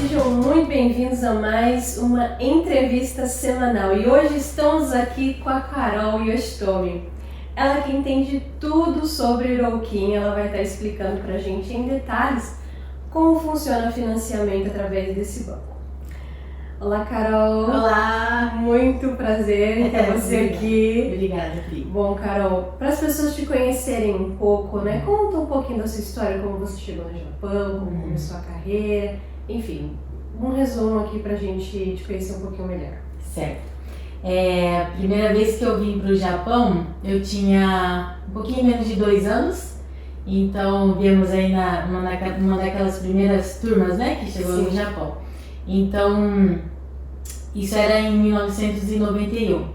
sejam muito bem-vindos a mais uma entrevista semanal. E hoje estamos aqui com a Carol Yoshitomi. Ela que entende tudo sobre Irouquim, ela vai estar explicando pra gente em detalhes como funciona o financiamento através desse banco. Olá, Carol. Olá. Muito prazer em ter você aqui. Obrigada, Pri. Bom, Carol, para as pessoas te conhecerem um pouco, né? Conta um pouquinho da sua história, como você chegou no Japão, como começou a carreira, enfim, um resumo aqui pra gente te conhecer um pouquinho melhor. Certo. A primeira vez que eu vim para o Japão, eu tinha um pouquinho menos de 2 anos, então viemos aí numa daquelas primeiras turmas, né, que chegou no Japão. Então, isso era em 1991.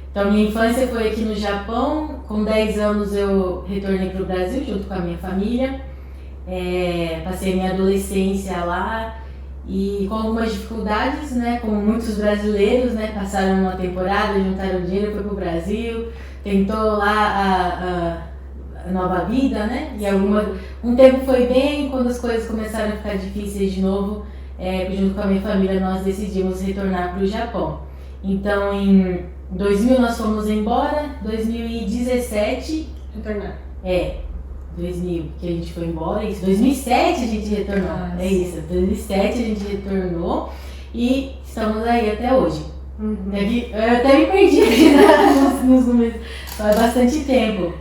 Então, minha infância foi aqui no Japão. Com 10 anos eu retornei para o Brasil junto com a minha família. Passei minha adolescência lá e com algumas dificuldades, né? Como muitos brasileiros, né? Passaram uma temporada, juntaram dinheiro, foi para o Brasil, tentou lá a nova vida, né? E um tempo foi bem, quando as coisas começaram a ficar difíceis de novo, junto com a minha família nós decidimos retornar para o Japão. Então em 2000 nós fomos embora, 2017... Retornar. 2000 que a gente foi embora, isso, 2007 a gente retornou, isso, 2007 a gente retornou e estamos aí até hoje. Eu até me perdi nos números, faz bastante tempo.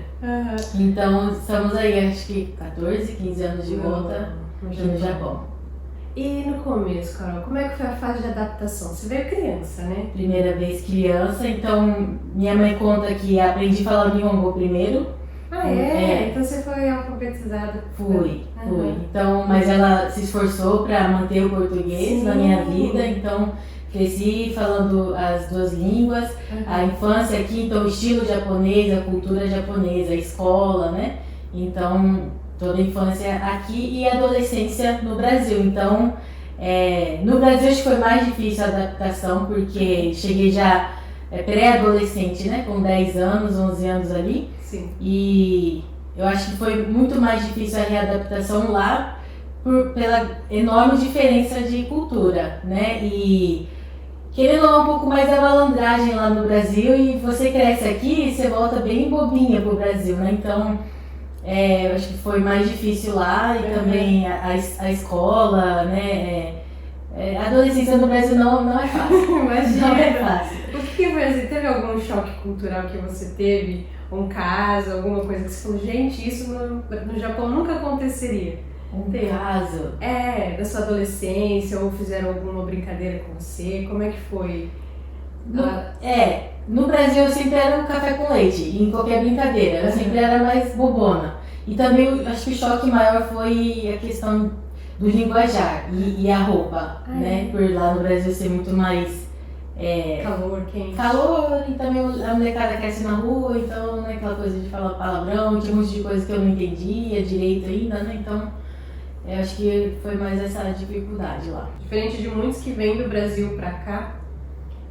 Então estamos aí, acho que 14, 15 anos de volta aqui no Japão. E no começo, Carol, como é que foi a fase de adaptação? Você veio criança, né? Primeira vez criança, então minha mãe conta que aprendi a falar Nihongo primeiro. Então você foi alfabetizada? Fui. Então, mas ela se esforçou para manter o português na minha vida, então cresci falando as duas línguas. A infância aqui, então o estilo japonês, a cultura japonesa, a escola, né? Então, toda a infância aqui e a adolescência no Brasil. Então, no Brasil acho que foi mais difícil a adaptação, porque cheguei já pré-adolescente, né? Com 10 anos, 11 anos ali. Sim. E eu acho que foi muito mais difícil a readaptação lá pela enorme diferença de cultura, né? E querendo ou não, um pouco mais da malandragem lá no Brasil, e você cresce aqui e você volta bem bobinha pro Brasil, né? Então, eu acho que foi mais difícil lá e também a escola, né? A adolescência no Brasil não é fácil. Imagina. Não é fácil. O que foi assim? Teve algum choque cultural que você teve? Um caso, alguma coisa que você falou, gente, isso no Japão nunca aconteceria? Caso? Da sua adolescência, ou fizeram alguma brincadeira com você? Como é que foi? No Brasil eu sempre era um café com leite, em qualquer brincadeira, eu sempre era mais bobona. E também acho que o choque maior foi a questão do linguajar e a roupa, né? Por lá no Brasil ser muito mais calor, quente. Calor, e também a molecada cresce na rua, então não é aquela coisa de falar palavrão, tinha um monte de coisa que eu não entendia direito ainda, né? Então eu acho que foi mais essa dificuldade lá. Diferente de muitos que vêm do Brasil pra cá,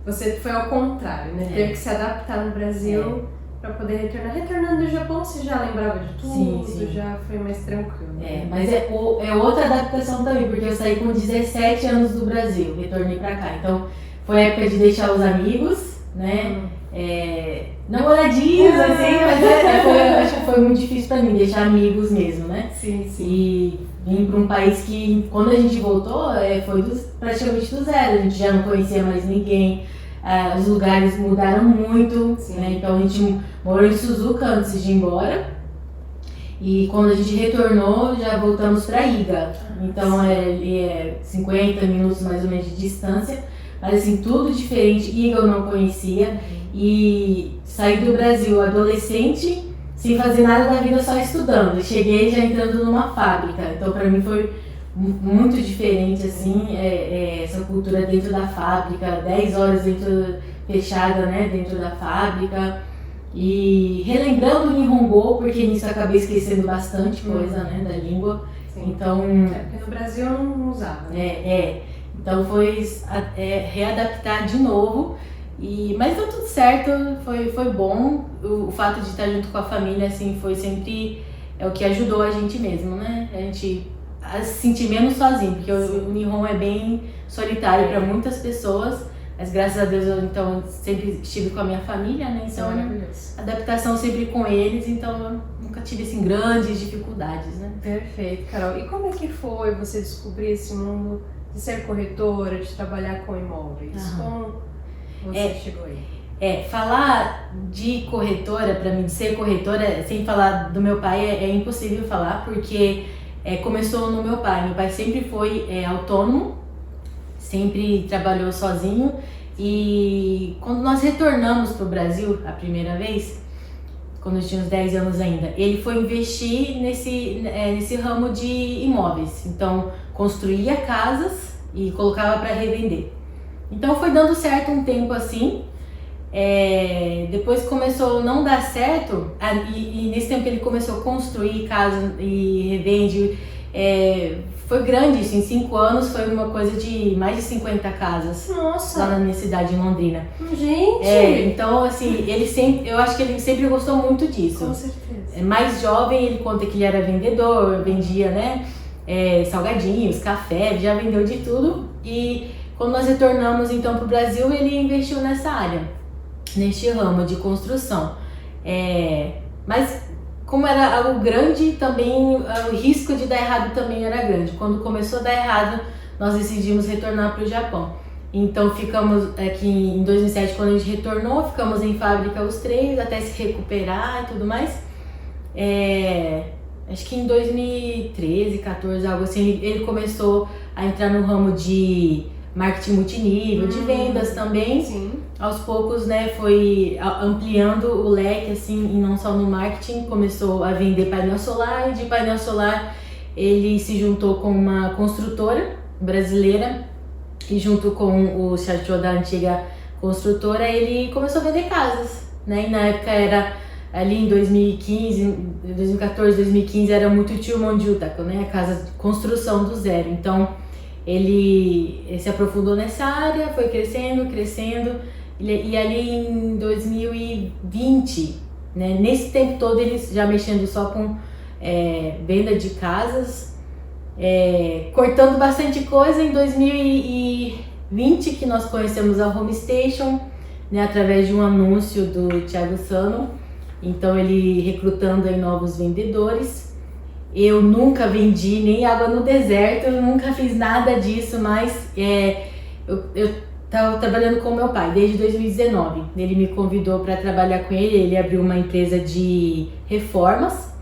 você foi ao contrário, né? Teve que se adaptar no Brasil pra poder retornar. Retornando do Japão, você já lembrava de tudo? Sim. Já foi mais tranquilo. Mas é outra adaptação também, porque eu saí com 17 anos do Brasil, retornei pra cá. Então foi a época de deixar os amigos, né? Namoradinhos, assim, mas acho que foi muito difícil pra mim deixar amigos mesmo, né? Sim. E vim para um país que, quando a gente voltou, foi praticamente do zero. A gente já não conhecia mais ninguém, os lugares mudaram muito, né? Então a gente morou em Suzuka antes de ir embora. E quando a gente retornou, já voltamos para Iga. Então 50 minutos mais ou menos de distância. Mas assim, tudo diferente. Iga eu não conhecia. E saí do Brasil adolescente, sem fazer nada da vida, só estudando. Cheguei já entrando numa fábrica, então para mim foi muito diferente, assim, essa cultura dentro da fábrica, 10 horas fechada, né, dentro da fábrica, e relembrando o Nihongo, porque nisso eu acabei esquecendo bastante coisa, né, da língua. Sim. Então, porque no Brasil eu não usava. Então foi readaptar de novo. Mas deu tudo certo, foi bom. O fato de estar junto com a família, assim, foi sempre o que ajudou a gente mesmo, né? A gente a se sentir menos sozinho, porque o Nihon é bem solitário para muitas pessoas, mas graças a Deus eu então sempre estive com a minha família, né? Então adaptação sempre com eles, então eu nunca tive assim grandes dificuldades, né? Perfeito, Carol. E como é que foi você descobrir esse mundo de ser corretora, de trabalhar com imóveis? Como você chegou aí? Falar de corretora, para mim, de ser corretora, sem falar do meu pai, é impossível falar, porque começou no meu pai. Meu pai sempre foi autônomo, sempre trabalhou sozinho, e quando nós retornamos para o Brasil a primeira vez, quando eu tinha uns 10 anos ainda, ele foi investir nesse ramo de imóveis. Então, construía casas e colocava para revender. Então, foi dando certo um tempo assim. Depois começou a não dar certo, e nesse tempo ele começou a construir casa e revende. Foi grande isso, em 5 anos foi uma coisa de mais de 50 casas. Nossa. Lá na minha cidade, em Londrina. Gente! Então assim, eu acho que ele sempre gostou muito disso. Com certeza. Mais jovem, ele conta que ele era vendedor, vendia, né, salgadinhos, café, já vendeu de tudo. E quando nós retornamos então para o Brasil, ele investiu nessa área, neste ramo de construção. Mas como era algo grande, também o risco de dar errado também era grande. Quando começou a dar errado, nós decidimos retornar para o Japão. Então ficamos aqui em 2007, quando a gente retornou, ficamos em fábrica os 3 até se recuperar e tudo mais. Acho que em 2013, 14, algo assim, ele começou a entrar no ramo de marketing multinível, de vendas também. Sim. Aos poucos, né, foi ampliando o leque, assim, e não só no marketing, começou a vender painel solar, e de painel solar ele se juntou com uma construtora brasileira, e junto com o Chateau da antiga construtora, ele começou a vender casas, né, e na época era ali em 2015, 2014, 2015, era muito Chūmonjūtaku, né, a casa de construção do zero. Então ele se aprofundou nessa área, foi crescendo, e ali em 2020, né, nesse tempo todo ele já mexendo só com venda de casas, cortando bastante coisa. Em 2020 que nós conhecemos a Home Station, né, através de um anúncio do Thiago Sano, então ele recrutando aí novos vendedores. Eu nunca vendi nem água no deserto, eu nunca fiz nada disso, mas eu estava trabalhando com meu pai desde 2019. Ele me convidou para trabalhar com ele, ele abriu uma empresa de reformas,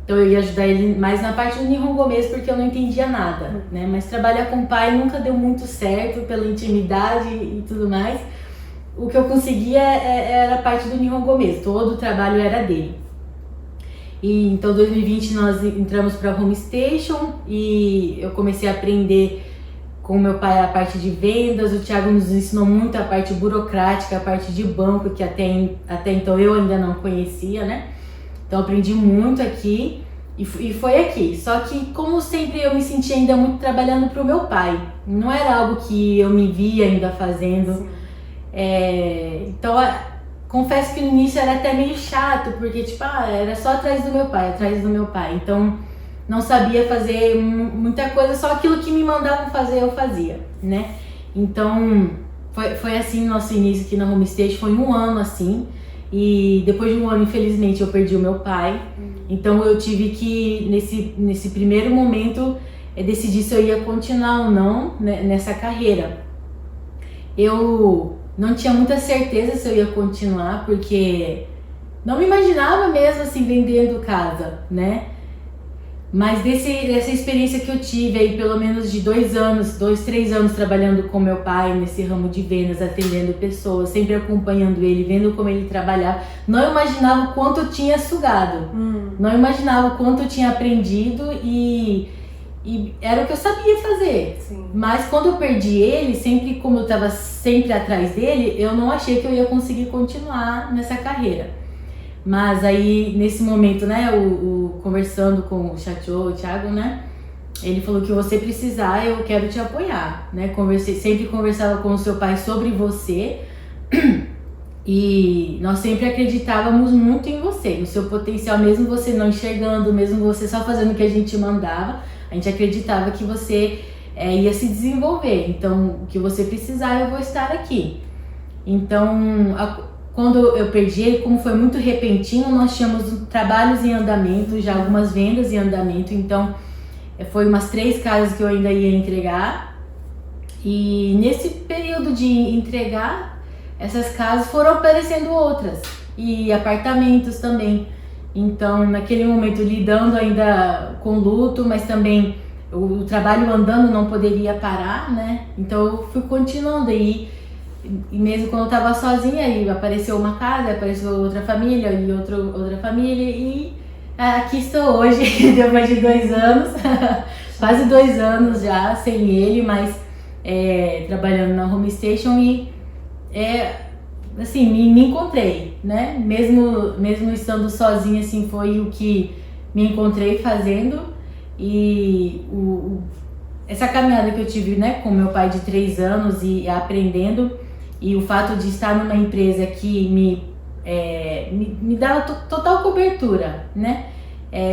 então eu ia ajudar ele mais na parte do Nihongo mesmo, porque eu não entendia nada, né? Mas trabalhar com o pai nunca deu muito certo pela intimidade e tudo mais. O que eu conseguia era a parte do Nihongo mesmo, todo o trabalho era dele. E então, em 2020 nós entramos para a Home Station e eu comecei a aprender com meu pai a parte de vendas. O Thiago nos ensinou muito a parte burocrática, a parte de banco, que até então eu ainda não conhecia, né? Então aprendi muito aqui e foi aqui. Só que, como sempre, eu me sentia ainda muito trabalhando para o meu pai. Não era algo que eu me via ainda fazendo. Então, confesso que no início era até meio chato, porque tipo, era só atrás do meu pai. Então, não sabia fazer muita coisa, só aquilo que me mandavam fazer eu fazia, né? Então, foi assim nosso início aqui na Home Station, foi 1 ano assim. E depois de 1 ano, infelizmente, eu perdi o meu pai. Então, eu tive que, nesse primeiro momento, decidir se eu ia continuar ou não, né, nessa carreira. Eu não tinha muita certeza se eu ia continuar, porque não me imaginava mesmo assim vendendo casa, né? Mas dessa experiência que eu tive aí, pelo menos de 2 anos, 2, 3 anos trabalhando com meu pai nesse ramo de vendas, atendendo pessoas, sempre acompanhando ele, vendo como ele trabalhava, não imaginava o quanto eu tinha sugado, não imaginava o quanto eu tinha aprendido e era o que eu sabia fazer. Sim. Mas quando eu perdi ele, sempre como eu estava sempre atrás dele, eu não achei que eu ia conseguir continuar nessa carreira. Mas aí, nesse momento, né, conversando com o Chateau, o Thiago, né, ele falou que você precisar, eu quero te apoiar, né, sempre conversava com o seu pai sobre você e nós sempre acreditávamos muito em você, no seu potencial, mesmo você não enxergando, mesmo você só fazendo o que a gente mandava, a gente acreditava que você ia se desenvolver. Então, o que você precisar, eu vou estar aqui. Então, quando eu perdi ele, como foi muito repentino, nós tínhamos trabalhos em andamento, já algumas vendas em andamento. Então, foi umas 3 casas que eu ainda ia entregar. E nesse período de entregar, essas casas foram aparecendo outras. E apartamentos também. Então, naquele momento, lidando ainda com luto, mas também o trabalho andando não poderia parar, né? Então, eu fui continuando. E mesmo quando eu estava sozinha, aí apareceu uma casa, apareceu outra família e outra família. E aqui estou hoje, depois de 2 anos, quase 2 anos já sem ele, mas trabalhando na Home Station e assim, me encontrei, né? Mesmo estando sozinha, assim, foi o que me encontrei fazendo. E essa caminhada que eu tive, né, com meu pai de 3 anos e aprendendo, e o fato de estar numa empresa que me dá total cobertura, né?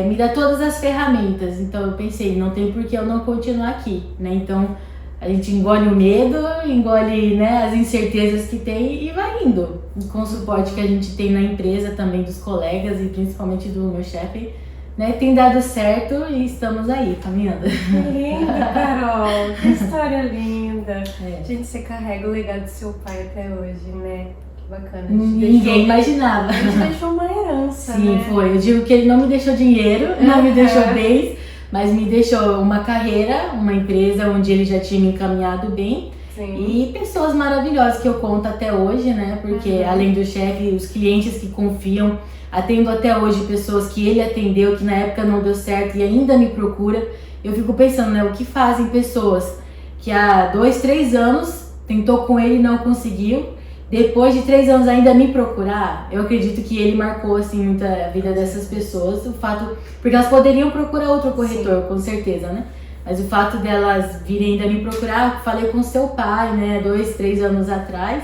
Me dá todas as ferramentas. Então eu pensei, não tem por que eu não continuar aqui, né? Então a gente engole o medo, engole, né, as incertezas que tem e vai indo. E com o suporte que a gente tem na empresa também, dos colegas e principalmente do meu chefe, né, tem dado certo e estamos aí, caminhando. Que lindo, Carol! Que história linda! Gente, você carrega o legado do seu pai até hoje, né? Que bacana. Ninguém imaginava. A gente deixou uma herança, Sim, né? foi. Eu digo que ele não me deixou dinheiro, não me deixou bens, mas me deixou uma carreira, uma empresa onde ele já tinha me encaminhado bem. Sim. E pessoas maravilhosas que eu conto até hoje, né? Porque além do chefe, os clientes que confiam, atendo até hoje pessoas que ele atendeu, que na época não deu certo e ainda me procura. Eu fico pensando, né? O que fazem pessoas que há 2, 3 anos tentou com ele e não conseguiu, depois de 3 anos ainda me procurar? Eu acredito que ele marcou, assim, muito a vida dessas pessoas, o fato, porque elas poderiam procurar outro corretor, com certeza, né? Mas o fato delas virem ainda me procurar, falei com seu pai, né, 2, 3 anos atrás,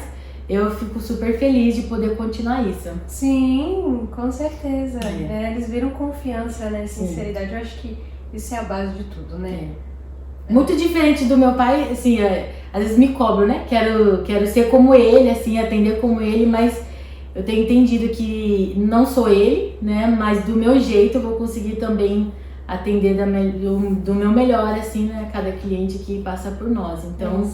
eu fico super feliz de poder continuar isso. Sim, com certeza. Eles viram confiança, né, sinceridade. Eu acho que isso é a base de tudo, né? Muito diferente do meu pai, assim, às vezes me cobro, né? Quero ser como ele, assim, atender como ele, mas eu tenho entendido que não sou ele, né? Mas do meu jeito eu vou conseguir também atender do meu melhor, assim, né? Cada cliente que passa por nós. Então,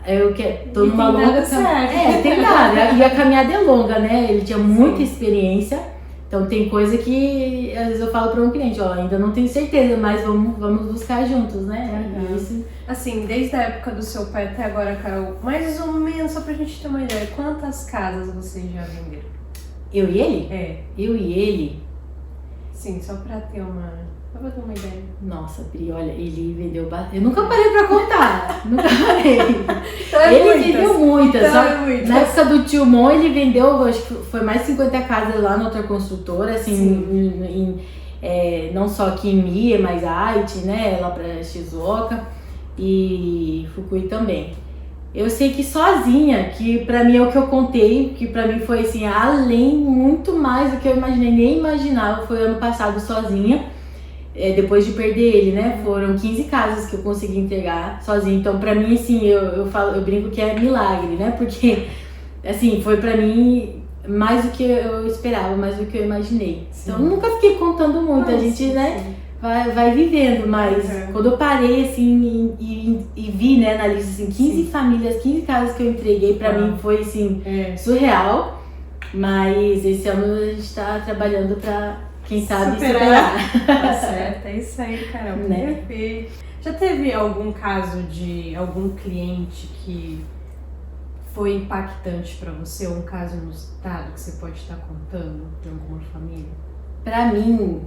eu tô numa longa caminhada. Tem dado. E a caminhada é longa, né? Ele tinha muita experiência. Então tem coisa que às vezes eu falo para um cliente, ó, ainda não tenho certeza, mas vamos buscar juntos, né? Isso. Assim, desde a época do seu pai até agora, Carol, mais ou menos, só pra gente ter uma ideia, quantas casas vocês já venderam? Eu e ele? Eu e ele? Sim, só pra ter uma ideia. Nossa, Pri, olha, ele vendeu bastante. Eu nunca parei pra contar. Nunca parei. Então ele vendeu muitas. Então na época do Tio Mon, ele vendeu, acho que foi mais de 50 casas lá na outra construtora, assim, não só aqui em Mia, mas Haiti, né, lá pra Shizuoka e Fukui também. Eu sei que sozinha, que pra mim é o que eu contei, que pra mim foi assim, além, muito mais do que eu imaginei, nem imaginava, foi ano passado sozinha. Depois de perder ele, né? Foram 15 casas que eu consegui entregar sozinha. Então, pra mim, assim, eu brinco que é milagre, né? Porque, assim, foi pra mim mais do que eu esperava, mais do que eu imaginei. Então, eu nunca fiquei contando muito. A gente, né, vai vivendo. Mas quando eu parei, assim, e vi, né, na lista, assim, 15 famílias, 15 casas que eu entreguei, pra mim foi, assim, surreal. Mas esse ano a gente tá trabalhando pra... Quem sabe superar. Tá certo, é isso aí, Carol. Né? Perfeito. Já teve algum caso de algum cliente que foi impactante pra você, ou um caso inusitado que você pode estar contando de alguma família? Pra mim,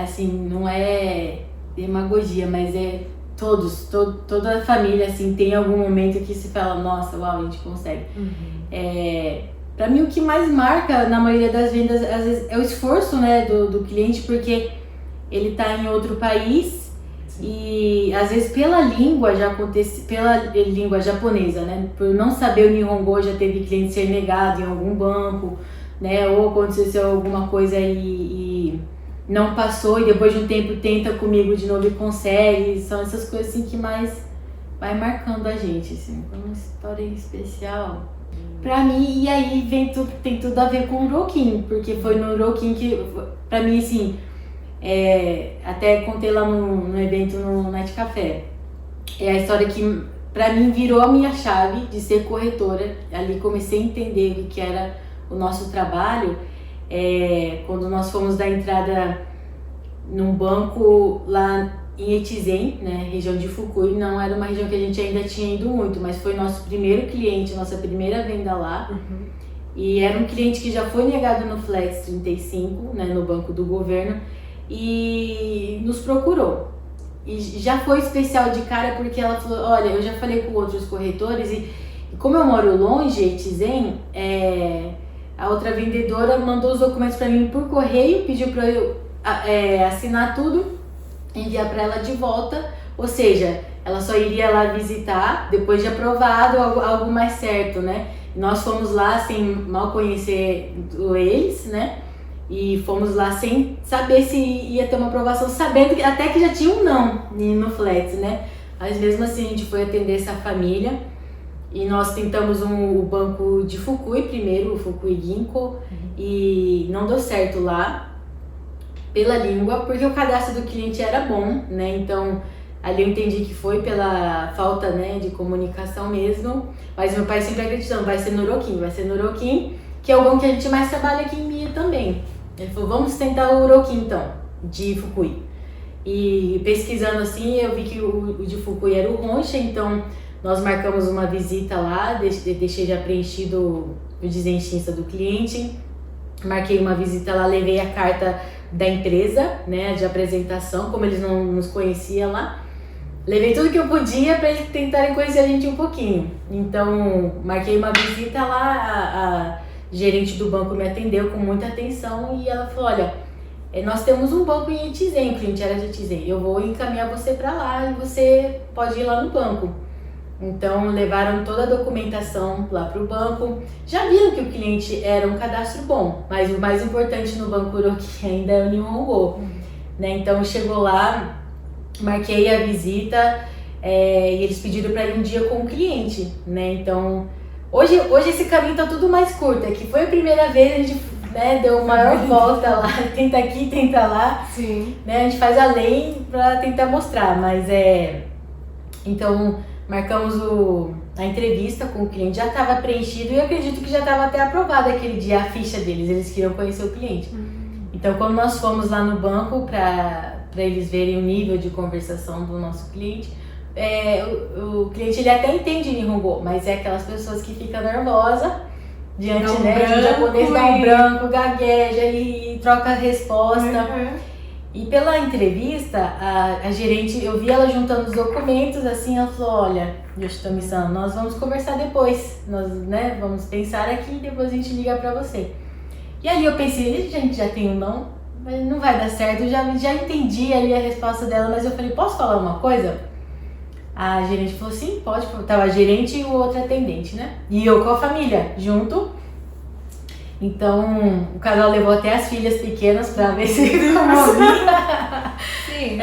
assim, não é demagogia, mas é toda a família, assim, tem algum momento que se fala, nossa, uau, a gente consegue. Pra mim, o que mais marca na maioria das vendas, às vezes, é o esforço, né, do cliente, porque ele tá em outro país e, às vezes, pela língua japonesa, né, por não saber o Nihongo, já teve cliente ser negado em algum banco, né, ou aconteceu alguma coisa e não passou e depois de um tempo tenta comigo de novo e consegue. São essas coisas assim que mais vai marcando a gente, assim. Foi uma história especial pra mim. E aí tem tudo a ver com o Roquim, porque foi no Roquim que, pra mim, assim, até contei lá no evento no Night Café. É a história que pra mim virou a minha chave de ser corretora. Ali comecei a entender o que era o nosso trabalho. Quando nós fomos dar entrada num banco lá em Etizen, né, região de Fukui, não era uma região que a gente ainda tinha ido muito, mas foi nosso primeiro cliente, nossa primeira venda lá. E era um cliente que já foi negado no Flex 35, né, no banco do governo, e nos procurou. E já foi especial de cara porque ela falou, olha, eu já falei com outros corretores e como eu moro longe, Etizen, a outra vendedora mandou os documentos para mim por correio, pediu para eu assinar tudo, enviar para ela de volta, ou seja, ela só iria lá visitar depois de aprovado, algo mais certo, né? Nós fomos lá sem mal conhecer eles, né? E fomos lá sem saber se ia ter uma aprovação, sabendo que até que já tinha um não no Flex, né? Mas mesmo assim a gente foi atender essa família e nós tentamos o banco de Fukui primeiro, o Fukui Ginko, e não deu certo lá pela língua, porque o cadastro do cliente era bom, né? Então ali eu entendi que foi pela falta, né, de comunicação mesmo, mas meu pai sempre acreditando, vai ser no Roquim, que é o banco que a gente mais trabalha aqui em Mie também. Ele falou, vamos tentar o Roquim então, de Fukui. E pesquisando assim, eu vi que o de Fukui era o Roncha, então nós marcamos uma visita lá, deixei já preenchido o desenchista do cliente, marquei uma visita lá, levei a carta da empresa, né, de apresentação, como eles não nos conheciam lá. Levei tudo que eu podia para eles tentarem conhecer a gente um pouquinho. Então, marquei uma visita lá, a gerente do banco me atendeu com muita atenção e ela falou, olha, nós temos um banco em Etizen, o cliente era de Etizen, eu vou encaminhar você para lá e você pode ir lá no banco. Então, levaram toda a documentação lá para o banco. Já viram que o cliente era um cadastro bom, mas o mais importante no Banco Roquim ainda é o Nihongo, né? Então, chegou lá, marquei a visita e eles pediram para ir um dia com o cliente, né? Então, hoje esse caminho tá tudo mais curto. É que foi a primeira vez, a gente, né, deu uma maior volta lá, tenta aqui, tenta lá. Sim. Né? A gente faz além para tentar mostrar, mas então, marcamos a entrevista com o cliente, já estava preenchido e eu acredito que já estava até aprovada aquele dia a ficha deles, eles queriam conhecer o cliente. Então, quando nós fomos lá no banco para eles verem o nível de conversação do nosso cliente, o cliente ele até entende Nihongo, mas é aquelas pessoas que ficam nervosas diante, né, do japonês, dá um branco, gagueja e troca a resposta. E pela entrevista, a gerente, eu vi ela juntando os documentos, assim, ela falou, olha, Yoshitomi-san, nós vamos conversar depois, nós, né, vamos pensar aqui e depois a gente liga pra você. E ali eu pensei, gente, já tem um não, mas não vai dar certo, eu já entendi ali a resposta dela, mas eu falei, posso falar uma coisa? A gerente falou, sim, pode, tava a gerente e o outro atendente, né, e eu com a família, junto. Então, o casal levou até as filhas pequenas pra ver se comovia. Sim,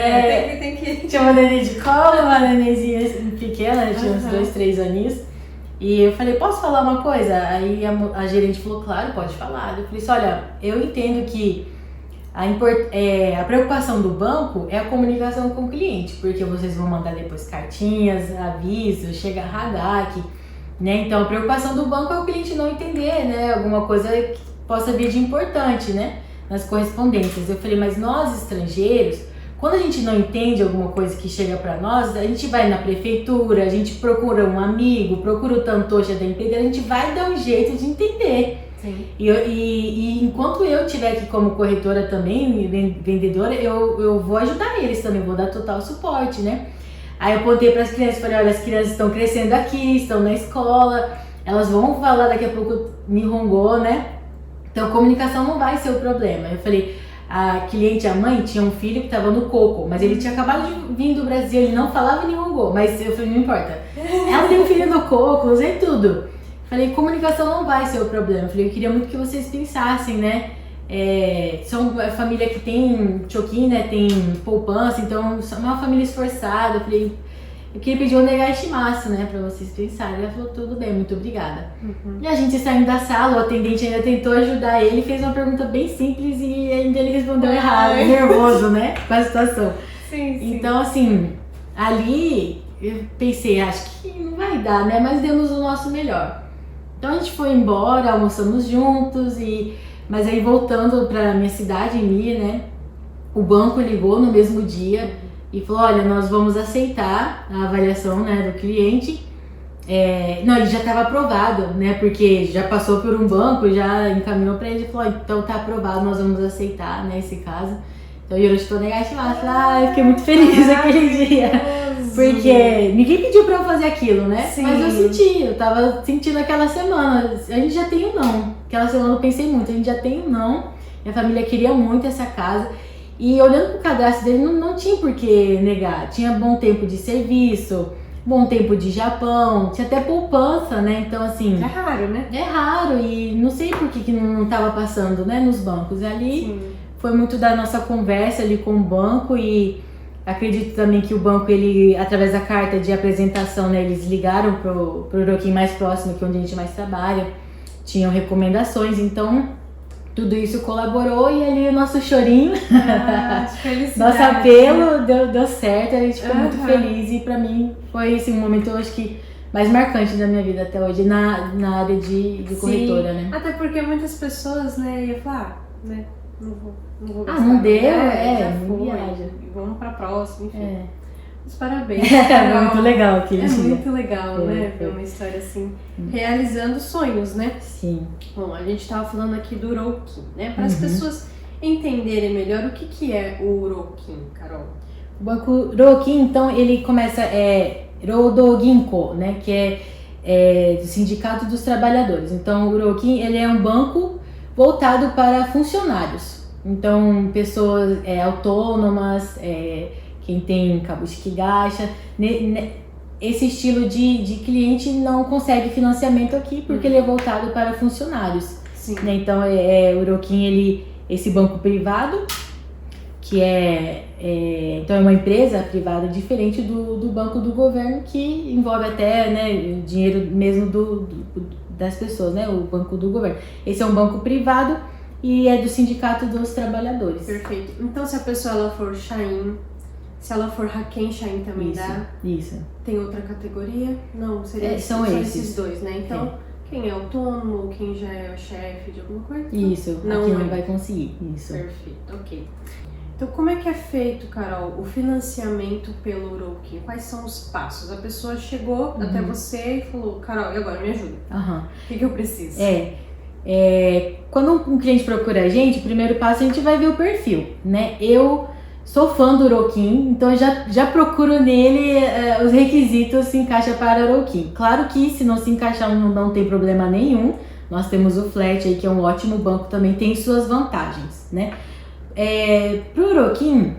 tem que... Tinha uma neném de colo, uma nenenzinha pequena, tinha uns 2, 3 aninhos. E eu falei, posso falar uma coisa? Aí a gerente falou, claro, pode falar. Eu falei assim, olha, eu entendo que a preocupação do banco é a comunicação com o cliente, porque vocês vão mandar depois cartinhas, avisos, chega Hagaki, né? Então a preocupação do banco é o cliente não entender, né, alguma coisa que possa vir de importante, né, nas correspondências. Eu falei, mas nós estrangeiros, quando a gente não entende alguma coisa que chega para nós, a gente vai na prefeitura, a gente procura um amigo, procura o tantoja da empresa, a gente vai dar um jeito de entender. Sim. E enquanto eu estiver aqui como corretora também, vendedora, eu vou ajudar eles também, vou dar total suporte, né? Aí eu apontei para as crianças, falei, olha, as crianças estão crescendo aqui, estão na escola, elas vão falar daqui a pouco Nihongo, né? Então comunicação não vai ser o problema. Eu falei, a cliente, a mãe, tinha um filho que estava no coco, mas ele tinha acabado de vir do Brasil, ele não falava Nihongo, mas eu falei, não importa. Ela tem um filho no coco, usei tudo. Falei, comunicação não vai ser o problema. Eu falei, eu queria muito que vocês pensassem, né? são a família que tem choquinho, né? Tem poupança, então é uma família esforçada. Eu queria pedir um negaishimasu, né? Pra vocês pensarem. Ela falou, tudo bem, muito obrigada. E a gente saindo da sala, o atendente ainda tentou ajudar ele, fez uma pergunta bem simples e ainda ele respondeu errado, nervoso, né? Com a situação. Sim. Então, assim, ali eu pensei, acho que não vai dar, né? Mas demos o nosso melhor. Então a gente foi embora, almoçamos juntos, mas aí voltando pra minha cidade, em Mie, né? O banco ligou no mesmo dia e falou, olha, nós vamos aceitar a avaliação, né, do cliente. Não, ele já estava aprovado, né? Porque já passou por um banco, já encaminhou para ele e falou, então tá aprovado, nós vamos aceitar, né, esse caso. Então eu estou negativada, eu fiquei muito feliz aquele dia. Porque ninguém pediu pra eu fazer aquilo, né? Sim. Mas eu tava sentindo aquela semana. A gente já tem um não. Aquela semana eu pensei muito, a gente já tem um não. Minha família queria muito essa casa. E olhando pro cadastro dele, não tinha por que negar. Tinha bom tempo de serviço, bom tempo de Japão, tinha até poupança, né? Então, assim... É raro, né? É raro e não sei por que não tava passando, né, nos bancos. Ali Sim. Foi muito da nossa conversa ali com o banco e... Acredito também que o banco, ele, através da carta de apresentação, né, eles ligaram pro Uroquim mais próximo, que é onde a gente mais trabalha, tinham recomendações, então tudo isso colaborou e ali o nosso chorinho, nosso apelo deu certo, a gente ficou muito feliz e pra mim foi assim, um momento, eu acho que mais marcante da minha vida até hoje, na área de corretora, né? Até porque muitas pessoas, né, iam falar, né? Não vou gastar. Não deu? Já não foi. viaja. Vamos pra próxima, enfim. Mas parabéns. Muito legal aquele dia. Muito legal, né? Ver uma história assim, realizando sonhos, né? Sim. Bom, a gente tava falando aqui do Uroquim, né? Para as pessoas entenderem melhor o que é o Uroquim, Carol. O banco Uroquim, então, ele começa, Rodo Ginko, né? Que é do Sindicato dos Trabalhadores. Então, o Uroquim, ele é um banco voltado para funcionários. Então, pessoas autônomas, quem tem kabushiki gacha, esse estilo de cliente não consegue financiamento aqui porque ele é voltado para funcionários. Sim. Né? Então, o Uroquim, esse banco privado, que então é uma empresa privada diferente do banco do governo, que envolve até, né, dinheiro mesmo das pessoas, né, o banco do governo. Esse é um banco privado e é do Sindicato dos Trabalhadores. Perfeito. Então, se a pessoa ela for Shain, se ela for Haken Shain também dá? Isso. Tem outra categoria? Não, são esses dois, né? Então, quem é autônomo, quem já é o chefe de alguma coisa? Isso, aqui não vai conseguir. Isso. Perfeito, ok. Então, como é que é feito, Carol, o financiamento pelo Uroquim? Quais são os passos? A pessoa chegou até você e falou, Carol, e agora me ajuda? O que eu preciso? Quando um cliente procura a gente, o primeiro passo a gente vai ver o perfil, né? Eu sou fã do Uroquim, então eu já procuro nele os requisitos se encaixa para o Uroquim. Claro que se não se encaixar não tem problema nenhum. Nós temos o Flat aí, que é um ótimo banco, também tem suas vantagens, né? Para o Uroquim,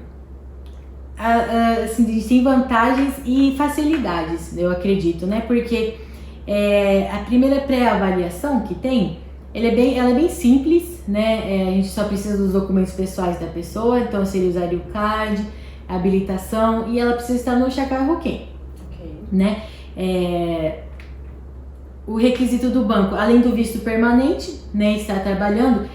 assim, tem vantagens e facilidades, eu acredito, né? Porque a primeira pré-avaliação que tem, ela é bem simples, né? A gente só precisa dos documentos pessoais da pessoa, então se ele usaria o CAD, a habilitação, e ela precisa estar no Shakahoken, né? O requisito do banco, além do visto permanente, né, estar trabalhando,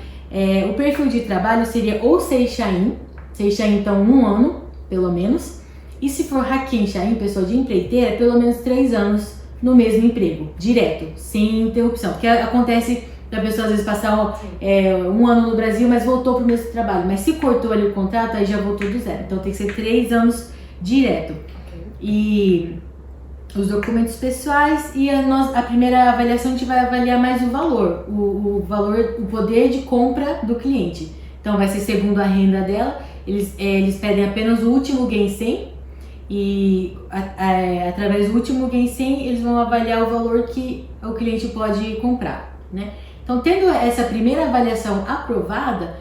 o perfil de trabalho seria ou Seishain, então 1 ano, pelo menos, e se for Haken Shain, pessoa de empreiteira, pelo menos 3 anos no mesmo emprego, direto, sem interrupção, porque acontece da pessoa às vezes passar 1 ano no Brasil, mas voltou para o mesmo trabalho, mas se cortou ali o contrato, aí já voltou do zero, então tem que ser 3 anos direto. E os documentos pessoais e a primeira avaliação a gente vai avaliar mais o valor, o poder de compra do cliente. Então vai ser segundo a renda dela, eles pedem apenas o último Gensen e através do último Gensen eles vão avaliar o valor que o cliente pode comprar, né? Então, tendo essa primeira avaliação aprovada,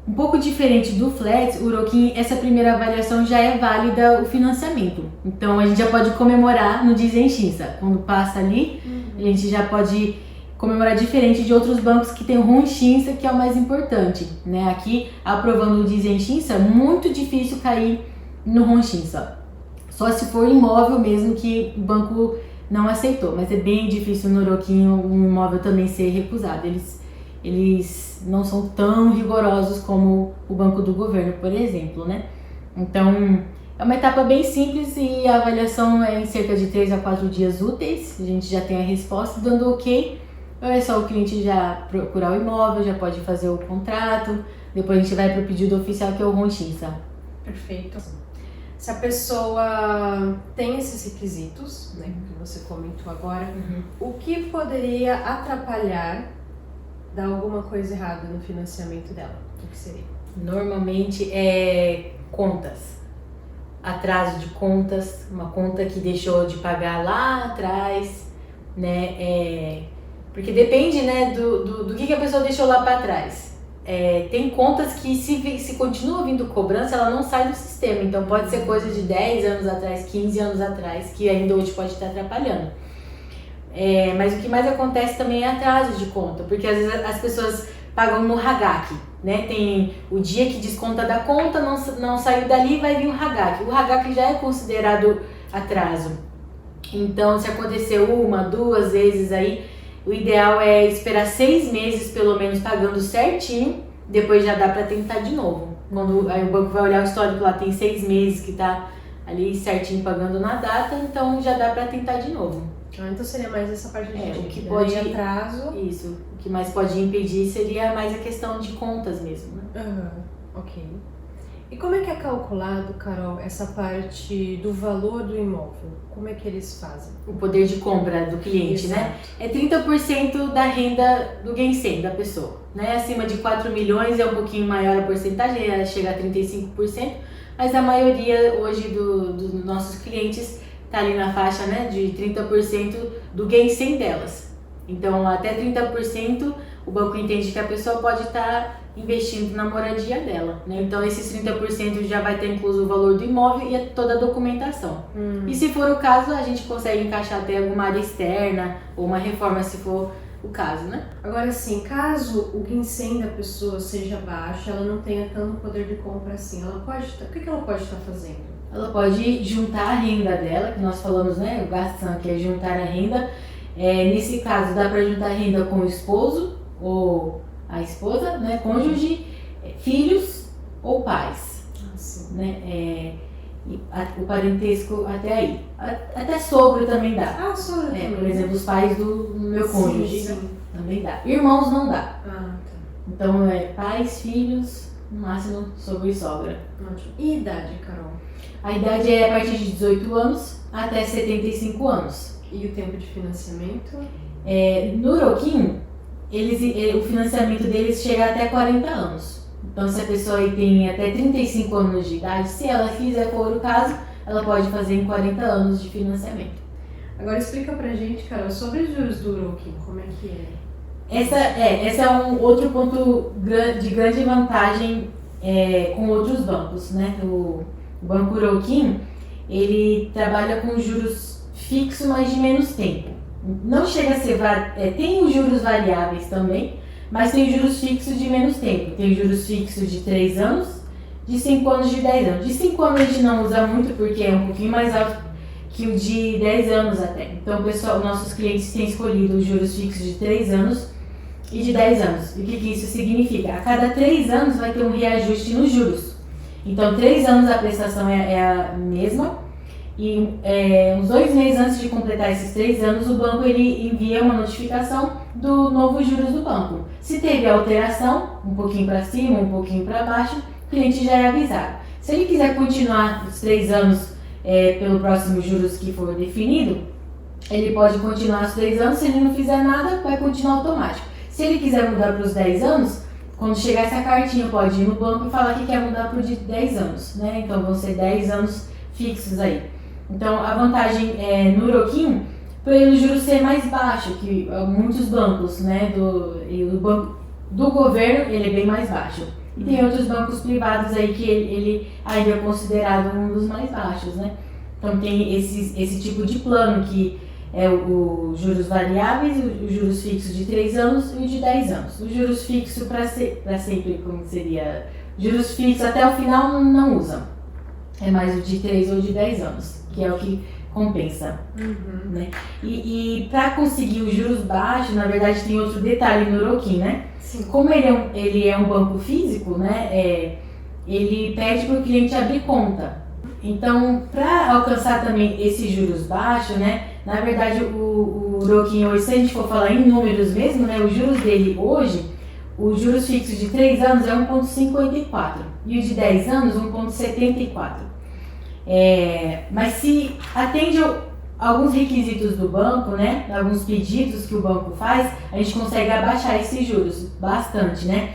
um pouco diferente do Flats, o Uroquim, essa primeira avaliação já é válida o financiamento. Então, a gente já pode comemorar no Dizen Shinsa. Quando passa ali, a gente já pode comemorar diferente de outros bancos que tem o Ronshinsa, que é o mais importante, né? Aqui, aprovando o Dizenshinsa, é muito difícil cair no Ronshinsa. Só se for imóvel mesmo que o banco não aceitou, mas é bem difícil no Oroquim um imóvel também ser recusado. Eles não são tão rigorosos como o Banco do Governo, por exemplo, né? Então, é uma etapa bem simples e a avaliação é em cerca de 3 a 4 dias úteis. A gente já tem a resposta, dando ok. É só o cliente já procurar o imóvel, já pode fazer o contrato. Depois a gente vai para o pedido oficial, que é o Ronshinsa. Perfeito. Se a pessoa tem esses requisitos, né, que você comentou agora, o que poderia atrapalhar, dar alguma coisa errada no financiamento dela? O que seria? Normalmente é contas. Atraso de contas, uma conta que deixou de pagar lá atrás, né? Porque depende, né, do que a pessoa deixou lá para trás. Tem contas que se continua vindo cobrança, ela não sai do sistema. Então pode ser coisa de 10 anos atrás, 15 anos atrás, que ainda hoje pode estar atrapalhando. Mas o que mais acontece também é atraso de conta, porque às vezes as pessoas pagam no Hagak, né? Tem o dia que desconta da conta, não saiu dali, vai vir o Hagak. O Hagak já é considerado atraso. Então, se aconteceu 1, 2 vezes aí, o ideal é esperar 6 meses pelo menos pagando certinho, depois já dá para tentar de novo. Aí o banco vai olhar o histórico lá, tem 6 meses que tá ali certinho pagando na data, então já dá para tentar de novo. Então seria mais essa parte de o que pode atraso. Isso, o que mais pode impedir seria mais a questão de contas mesmo, né? Ok. E como é que é calculado, Carol, essa parte do valor do imóvel? Como é que eles fazem? O poder de compra do cliente, Exato. né? É 30% da renda do Gensen da pessoa, né? Acima de 4 milhões é um pouquinho maior a porcentagem, chega a 35%, mas a maioria hoje dos nossos clientes tá ali na faixa, né, de 30% do Gensen delas. Então, até 30% o banco entende que a pessoa pode estar investindo na moradia dela, né? Então, esses 30% já vai ter incluso o valor do imóvel e toda a documentação. E se for o caso, a gente consegue encaixar até alguma área externa ou uma reforma, se for o caso, né? Agora, sim, caso o Gensen da pessoa seja baixo, ela não tenha tanto poder de compra assim, o que ela pode estar fazendo? Ela pode juntar a renda dela, que nós falamos, né? O Gassan, que é juntar a renda. Nesse caso, dá para juntar a renda com o esposo ou a esposa, né? Cônjuge, filhos ou pais. Né? O parentesco até aí. Até sogro também dá. Sogro também. Por exemplo, os pais do meu cônjuge também dá. Irmãos não dá. Tá. Então, pais, filhos, no máximo sogro e sogra. E idade, Carol? A idade é a partir de 18 anos até 75 anos. E o tempo de financiamento? No Oroquim, o financiamento deles chega até 40 anos. Então, se a pessoa aí tem até 35 anos de idade, se ela quiser, for o caso, ela pode fazer em 40 anos de financiamento. Agora explica pra gente, Carol, sobre os juros do Oroquim, como é que é? Esse é um outro ponto de grande vantagem com outros bancos, né? O Banco Oroquim, ele trabalha com juros fixos, mas de menos tempo. Não chega a ser... tem os juros variáveis também, mas tem juros fixos de menos tempo. Tem juros fixos de 3 anos, de 5 anos, de 10 anos. De 5 anos a gente não usa muito porque é um pouquinho mais alto que o de 10 anos até. Então, pessoal, nossos clientes têm escolhido os juros fixos de 3 anos e de 10 anos. E o que isso significa? A cada 3 anos vai ter um reajuste nos juros. Então, 3 anos a prestação é a mesma e uns 2 meses antes de completar esses 3 anos, o banco ele envia uma notificação do novo juros do banco. Se teve alteração, um pouquinho para cima, um pouquinho para baixo, o cliente já é avisado. Se ele quiser continuar os 3 anos pelo próximo juros que for definido, ele pode continuar os 3 anos, se ele não fizer nada, vai continuar automático. Se ele quiser mudar para os 10 anos, quando chegar essa cartinha, pode ir no banco e falar que quer mudar para o de 10 anos, né? Então, vão ser 10 anos fixos aí. Então, a vantagem no Oroquim, por ele o juros ser mais baixo que muitos bancos, né? O banco do governo, ele é bem mais baixo. E tem outros bancos privados aí que ele ainda é considerado um dos mais baixos, né? Então, tem esse tipo de plano que é os juros variáveis, os juros fixos de 3 anos e o de 10 anos. Os juros fixos para sempre, como seria? Juros fixos até o final não usam. É mais o de 3 ou de 10 anos, que é o que compensa. Né? E para conseguir os juros baixos, na verdade tem outro detalhe no Eurokin, né? Sim. Como ele é um banco físico, né? Ele pede para o cliente abrir conta. Então, para alcançar também esses juros baixos, né? Na verdade, o Eurokin hoje, se a gente for falar em números mesmo, né? Os juros dele hoje, os juros fixos de 3 anos é 1,54 e o de 10 anos 1,74. Mas se atende alguns requisitos do banco, né? Alguns pedidos que o banco faz, a gente consegue abaixar esses juros bastante, né?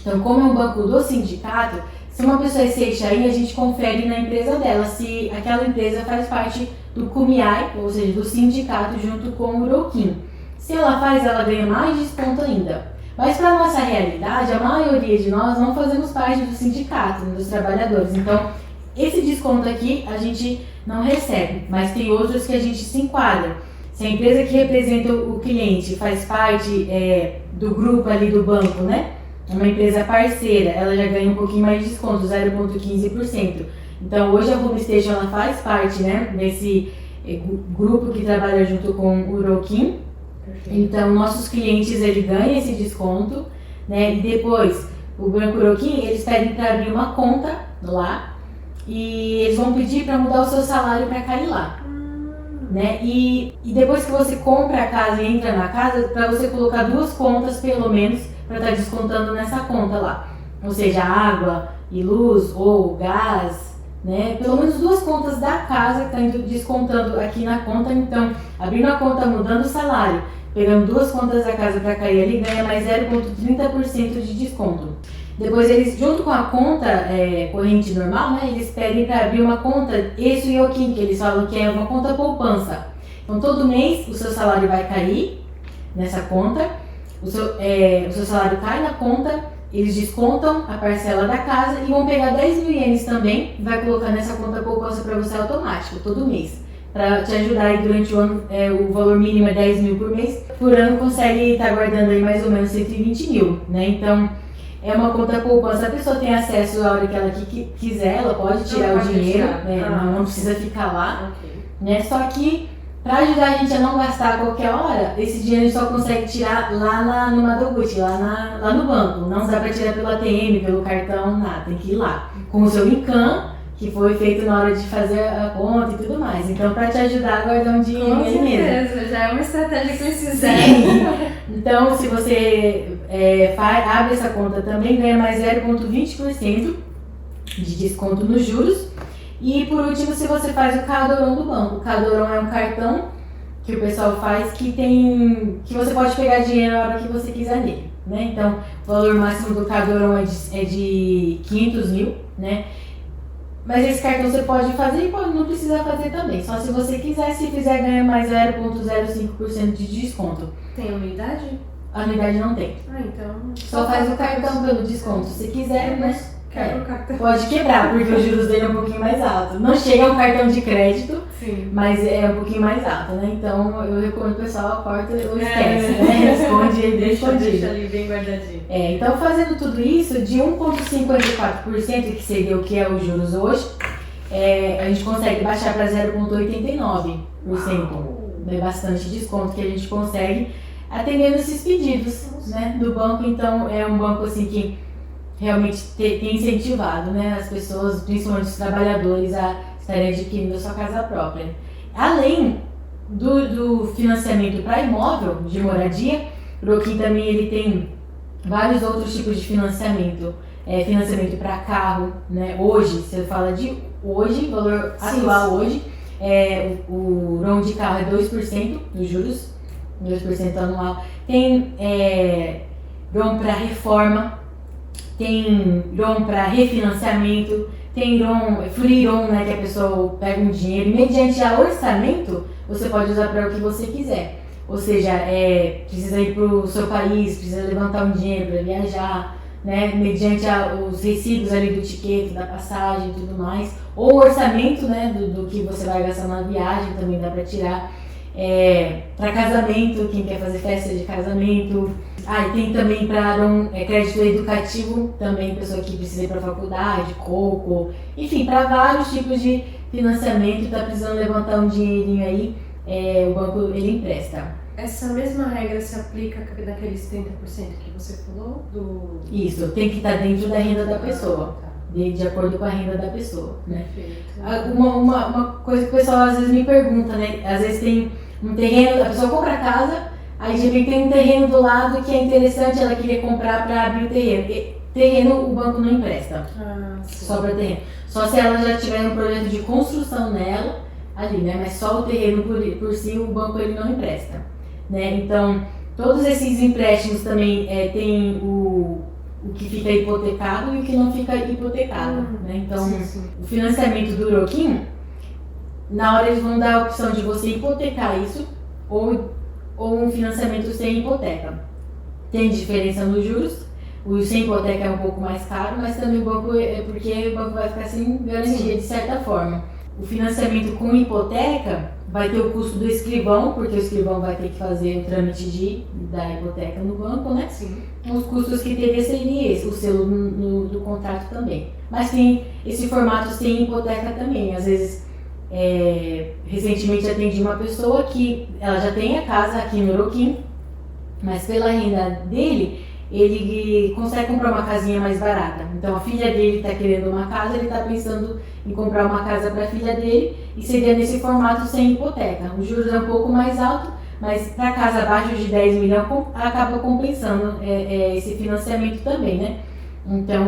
Então, como é um banco do sindicato, se uma pessoa é CHI, a gente confere na empresa dela se aquela empresa faz parte do CUMIAI, ou seja, do sindicato junto com o Eurokin. Se ela faz, ela ganha mais desconto ainda. Mas para nossa realidade, a maioria de nós não fazemos parte do sindicato, dos trabalhadores. Então, esse desconto aqui a gente não recebe, mas tem outros que a gente se enquadra. Se a empresa que representa o cliente faz parte do grupo ali do banco, né? É uma empresa parceira, ela já ganha um pouquinho mais de desconto, 0,15%. Então hoje a Home Station ela faz parte, né, desse grupo que trabalha junto com o Eurokin. Então nossos clientes ele ganham esse desconto, né? E depois o Banco Eurokin eles pedem para abrir uma conta lá e eles vão pedir para mudar o seu salário para cair lá. Né? E depois que você compra a casa e entra na casa, para você colocar 2 contas pelo menos para estar descontando nessa conta lá. Ou seja, água e luz ou gás, né? Pelo menos 2 contas da casa que está indo descontando aqui na conta. Então, abrindo a conta, mudando o salário, pegando 2 contas da casa para cair ali, ganha mais 0,30% de desconto. Depois eles, junto com a conta corrente normal, né, eles pedem para abrir uma conta, esse e o Eurokin, que eles falam que é uma conta poupança. Então todo mês o seu salário vai cair nessa conta, o seu salário cai na conta, eles descontam a parcela da casa e vão pegar 10 mil ienes também e vai colocar nessa conta poupança para você automático, todo mês. Para te ajudar aí durante o ano, o valor mínimo é 10 mil por mês, por ano consegue estar guardando aí mais ou menos 120 mil, né? Então, é uma conta poupança, a pessoa tem acesso a hora que ela quiser, ela pode tirar o dinheiro, não precisa ficar lá. Okay. Né? Só que, para ajudar a gente a não gastar a qualquer hora, esse dinheiro a gente só consegue tirar lá no Madoguchi, lá no banco. Não dá para tirar pelo ATM, pelo cartão, nada, tem que ir lá. Com o seu INCAN, que foi feito na hora de fazer a conta e tudo mais. Então, para te ajudar a guardar um dinheiro aí mesmo. Com certeza, já é uma estratégia que eles fizeram. Então, se você abre essa conta também, ganha mais 0,20% de desconto nos juros. E por último, se você faz o Cadorão do banco. O Cadorão é um cartão que o pessoal faz que você pode pegar dinheiro na hora que você quiser nele, né? Então, o valor máximo do Cadorão é de 500 mil, né? Mas esse cartão você pode fazer e não precisa fazer também. Só se você quiser, se fizer, ganha mais 0,05% de desconto. Tem anuidade? A anuidade não tem. Então... Só faz o cartão pelo desconto. Se quiser, né? Quebra o cartão. Pode quebrar, porque os juros dele é um pouquinho mais alto. Não chega a um cartão de crédito, sim, mas é um pouquinho mais alto, né? Então eu recomendo o pessoal, corta ou esquece, né? Esconde ele bem escondido. Deixa ali bem guardadinho. Então fazendo tudo isso, de 1,54%, que seria o que é os juros hoje, a gente consegue baixar para 0,89%. É bastante desconto que a gente consegue atendendo esses pedidos, né, do banco. Então é um banco assim que realmente tem incentivado, né, as pessoas, principalmente os trabalhadores, a estarem adquirindo a sua casa própria. Além do financiamento para imóvel de moradia, o Eurokin também ele tem vários outros tipos de financiamento. Financiamento para carro, né? Hoje, se eu falo de hoje, valor atual hoje, o loan de carro é 2% dos juros, 2% anual. Tem loan para reforma, tem loan para refinanciamento, tem loan, free loan, né, que a pessoa pega um dinheiro e mediante a orçamento você pode usar para o que você quiser. Ou seja, precisa ir para o seu país, precisa levantar um dinheiro para viajar, né, mediante os recibos ali do ticket, da passagem e tudo mais. Ou o orçamento, né, do que você vai gastar na viagem também dá para tirar. para casamento, quem quer fazer festa de casamento. E tem também para crédito educativo, também pessoa que precisa ir para faculdade, coco, enfim, para vários tipos de financiamento, está precisando levantar um dinheirinho aí, o banco ele empresta. Essa mesma regra se aplica naqueles 30% que você falou? Isso, tem que estar dentro da renda da pessoa, de acordo com a renda da pessoa, né? Uma coisa que o pessoal às vezes me pergunta, né? Às vezes tem um terreno, a pessoa compra a casa, aí de repente tem um terreno do lado que é interessante, ela queria comprar para abrir o terreno. Terreno o banco não empresta, só para terreno. Só se ela já tiver um projeto de construção nela, ali, né? Mas só o terreno por si o banco ele não empresta, né? Então, todos esses empréstimos também tem o que fica hipotecado e o que não fica hipotecado, né? Então, o financiamento do Uroquim, na hora eles vão dar a opção de você hipotecar isso ou um financiamento sem hipoteca. Tem diferença nos juros, o sem hipoteca é um pouco mais caro, mas também o banco porque o banco vai ficar sem garantia de certa forma. O financiamento com hipoteca vai ter o custo do escrivão, porque o escrivão vai ter que fazer o trâmite da hipoteca no banco, né? Sim. Os custos que teria seria esse, o selo do contrato também. Mas tem esse formato sem hipoteca também. Às vezes, recentemente atendi uma pessoa que ela já tem a casa aqui no Uroquim, mas pela renda dele, ele consegue comprar uma casinha mais barata. Então a filha dele está querendo uma casa, ele está pensando em comprar uma casa para a filha dele e seria nesse formato sem hipoteca. Os juros é um pouco mais alto, mas para casa abaixo de 10 milhões acaba compensando esse financiamento também, né? Então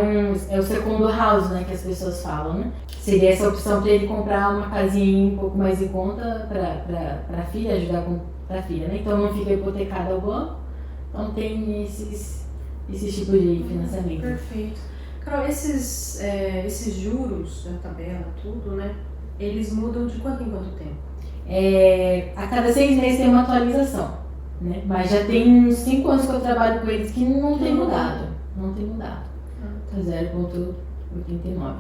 é o segundo house, né, que as pessoas falam, né? Seria essa opção para ele comprar uma casinha um pouco mais em conta para a filha, ajudar para a filha, né? Então não fica hipotecado ao banco, então tem esses tipos de financiamento. Perfeito. Carol, esses juros da tabela, tudo, né? Eles mudam de quanto em quanto tempo? A cada 6 meses tem uma atualização, né? Mas já tem uns 5 anos que eu trabalho com eles que não tem mudado. Não tem mudado. 0,89.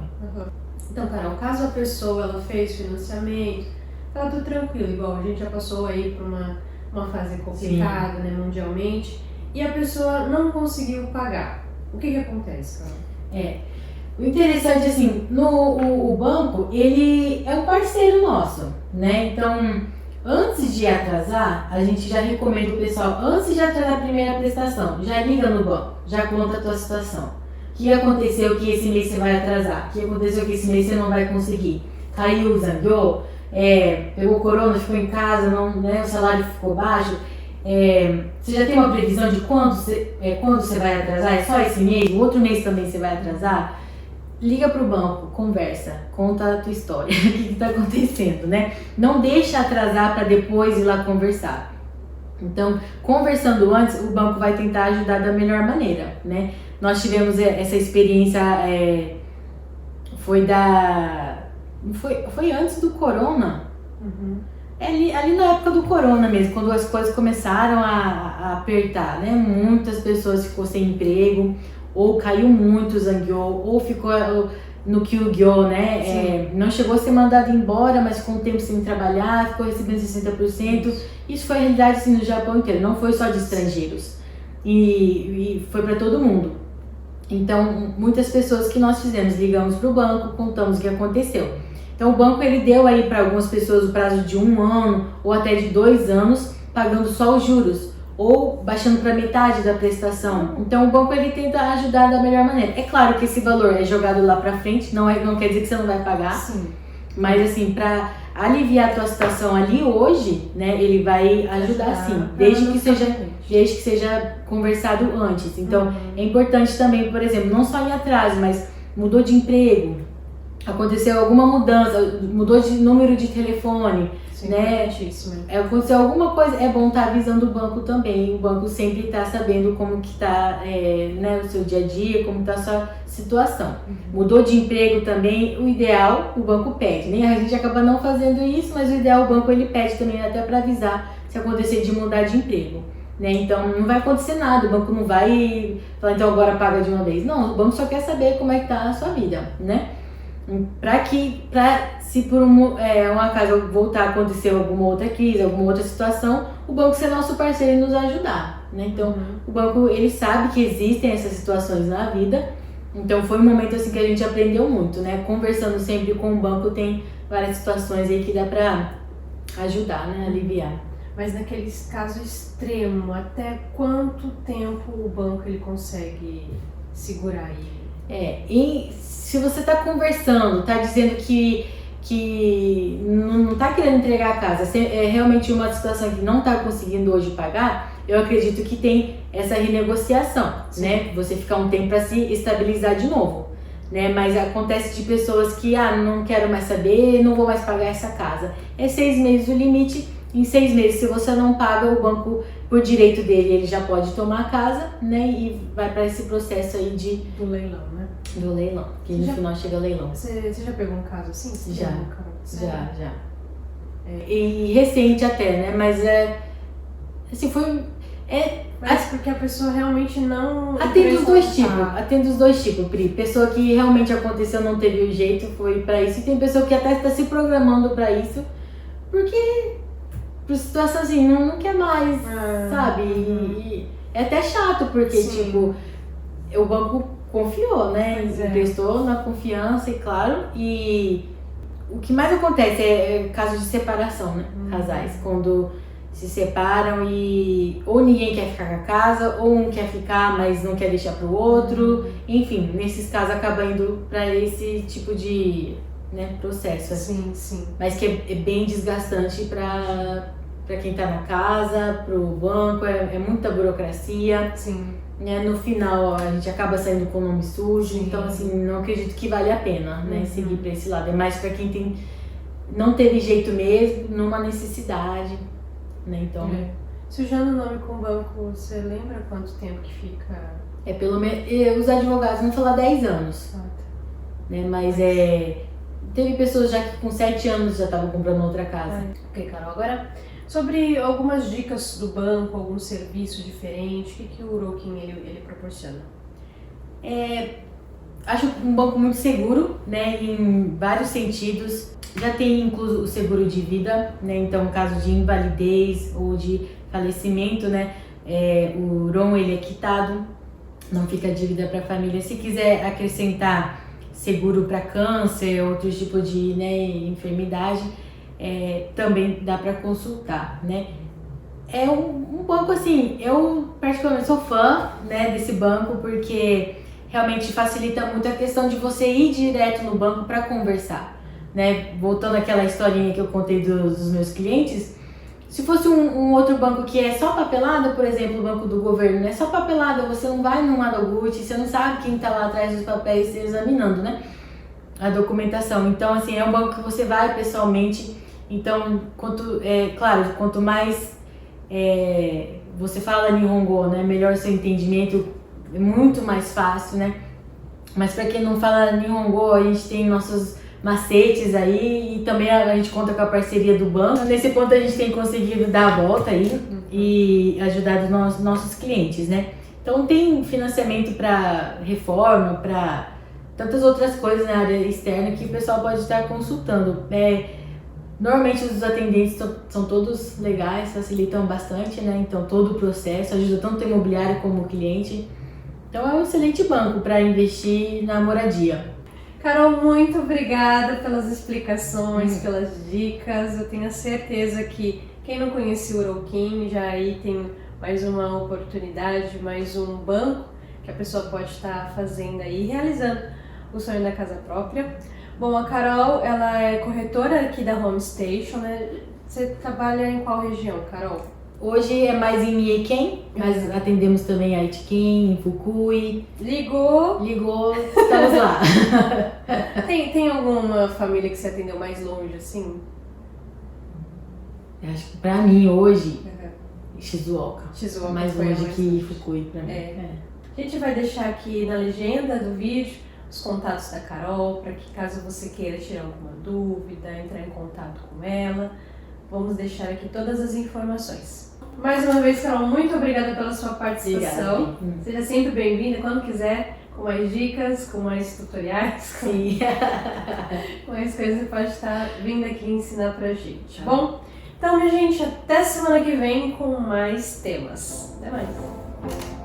Então, Carol, caso a pessoa ela fez financiamento, tá tudo tranquilo, igual a gente já passou aí por uma fase complicada, né, mundialmente, e a pessoa não conseguiu pagar. O que acontece, Carol? O interessante, assim, o banco, ele é um parceiro nosso, né? Então, antes de atrasar, a gente já recomenda o pessoal, antes de atrasar a primeira prestação, já liga no banco, já conta a tua situação. O que aconteceu que esse mês você vai atrasar? O que aconteceu que esse mês você não vai conseguir? Caiu, zangou, pegou corona, ficou em casa, o salário ficou baixo. Você já tem uma previsão de quando você vai atrasar? É só esse mês? O outro mês também você vai atrasar? Liga pro banco, conversa, conta a tua história, o que está acontecendo, né? Não deixa atrasar para depois ir lá conversar. Então, conversando antes, o banco vai tentar ajudar da melhor maneira, né? Nós tivemos essa experiência, foi antes do corona, ali na época do corona mesmo, quando as coisas começaram a apertar, né? Muitas pessoas ficou sem emprego, ou caiu muito, zangueou, ou ficou no Kyugyo, né? Não chegou a ser mandado embora, mas ficou um tempo sem trabalhar, ficou recebendo 60%. Isso foi a realidade assim, no Japão inteiro, não foi só de estrangeiros. E foi para todo mundo. Então, muitas pessoas que nós fizemos, ligamos para o banco, contamos o que aconteceu. Então, o banco ele deu aí para algumas pessoas o prazo de 1 ano ou até de 2 anos, pagando só os juros, ou baixando para metade da prestação. Então, o banco ele tenta ajudar da melhor maneira. É claro que esse valor é jogado lá para frente, não quer dizer que você não vai pagar. Sim. Mas assim, para aliviar a tua situação ali hoje, né, ele vai ajudar sim, desde que seja conversado antes. Então, é importante também, por exemplo, não só em atraso, mas mudou de emprego, aconteceu alguma mudança, mudou de número de telefone, Sim, né? Aconteceu alguma coisa, é bom estar avisando o banco também. O banco sempre está sabendo como que está o seu dia a dia, como está a sua situação. Mudou de emprego também, o ideal o banco pede, né? A gente acaba não fazendo isso, mas o ideal o banco ele pede também até para avisar se acontecer de mudar de emprego, né? Então não vai acontecer nada, o banco não vai falar então agora paga de uma vez. Não, o banco só quer saber como é que está a sua vida, né? Se por um acaso voltar a acontecer alguma outra crise, alguma outra situação, o banco ser nosso parceiro e nos ajudar, né? Então, o banco, ele sabe que existem essas situações na vida, então foi um momento assim que a gente aprendeu muito, né? Conversando sempre com o banco, tem várias situações aí que dá pra ajudar, né? Aliviar. Mas naqueles casos extremos, até quanto tempo o banco ele consegue segurar ele? E se você tá conversando, tá dizendo que não tá querendo entregar a casa, se é realmente uma situação que não tá conseguindo hoje pagar, eu acredito que tem essa renegociação, né? Você ficar um tempo para se estabilizar de novo, né? Mas acontece de pessoas que, não quero mais saber, não vou mais pagar essa casa. É 6 meses o limite. Em 6 meses, se você não paga, o banco, por direito dele, ele já pode tomar a casa, né? E vai para esse processo aí do leilão, né? Do leilão, que no final chega o leilão. Você já pegou um caso assim? Já. E recente até, né? Mas assim, Mas porque a pessoa realmente não... Atende os dois tipos, Pri. Pessoa que realmente aconteceu, não teve o jeito, foi pra isso. E tem pessoa que até está se programando pra isso, porque por situação assim, não quer mais, sabe? E é até chato, porque tipo, o banco confiou, né? Prestou na confiança, e claro. E o que mais acontece é casos de separação, né? Casais, quando se separam e ou ninguém quer ficar com a casa, ou um quer ficar, mas não quer deixar pro outro. Enfim, nesses casos acaba indo pra esse tipo de, né, processo. Sim, sim. Mas que é bem desgastante pra quem tá na casa, pro banco, é muita burocracia. Sim. Né? No final a gente acaba saindo com o nome sujo, então assim, não acredito que vale a pena, né, seguir pra esse lado. É mais pra quem não teve jeito mesmo, numa necessidade, né, então... Sujando o nome com o banco, você lembra quanto tempo que fica? Pelo menos, os advogados vão falar 10 anos, né, mas teve pessoas já que com 7 anos já estavam comprando outra casa. Ok, Carol, agora sobre algumas dicas do banco, algum serviço diferente, o que o Uroquim ele proporciona? Acho um banco muito seguro, né, em vários sentidos. Já tem incluso o seguro de vida, né, então caso de invalidez ou de falecimento, né, o RON ele é quitado, não fica dívida para a família. Se quiser acrescentar seguro para câncer, outros tipos de, né, enfermidade, também dá para consultar, né. É um banco assim, eu particularmente sou fã, né, desse banco, porque realmente facilita muito a questão de você ir direto no banco para conversar, né. Voltando àquela historinha que eu contei dos meus clientes, se fosse um outro banco que é só papelada, por exemplo, o banco do governo, é só papelada, você não vai no Madoguchi, você não sabe quem está lá atrás dos papéis examinando, né, a documentação. Então, assim, é um banco que você vai pessoalmente. Então, quanto mais você fala Nihongo, né, melhor seu entendimento, é muito mais fácil, né. Mas para quem não fala Nihongo, a gente tem nossos macetes aí, e também a gente conta com a parceria do banco. Nesse ponto a gente tem conseguido dar a volta aí e ajudar os nossos clientes, né. Então tem financiamento para reforma, para tantas outras coisas na área externa que o pessoal pode estar consultando. Normalmente os atendentes são todos legais, facilitam bastante, né? Então todo o processo ajuda tanto o imobiliário como o cliente. Então é um excelente banco para investir na moradia. Carol, muito obrigada pelas explicações, pelas dicas. Eu tenho a certeza que quem não conhecia o Uroquim já aí tem mais uma oportunidade, mais um banco que a pessoa pode estar fazendo aí, realizando o sonho da casa própria. Bom, a Carol, ela é corretora aqui da Home Station, né? Você trabalha em qual região, Carol? Hoje é mais em Mieken, mas atendemos também a Aitken, em Fukui. Ligou, estamos lá. Tem alguma família que você atendeu mais longe, assim? Eu acho que pra mim hoje, Shizuoka. Mais longe que Fukui pra mim. A gente vai deixar aqui na legenda do vídeo os contatos da Carol, para que caso você queira tirar alguma dúvida, entrar em contato com ela, vamos deixar aqui todas as informações. Mais uma vez, Carol, muito obrigada pela sua participação. Obrigada. Seja sempre bem-vinda, quando quiser, com mais dicas, com mais tutoriais, Sim. com mais coisas que pode estar vindo aqui ensinar pra gente, tá bom? Então, minha gente, até semana que vem com mais temas. Até mais!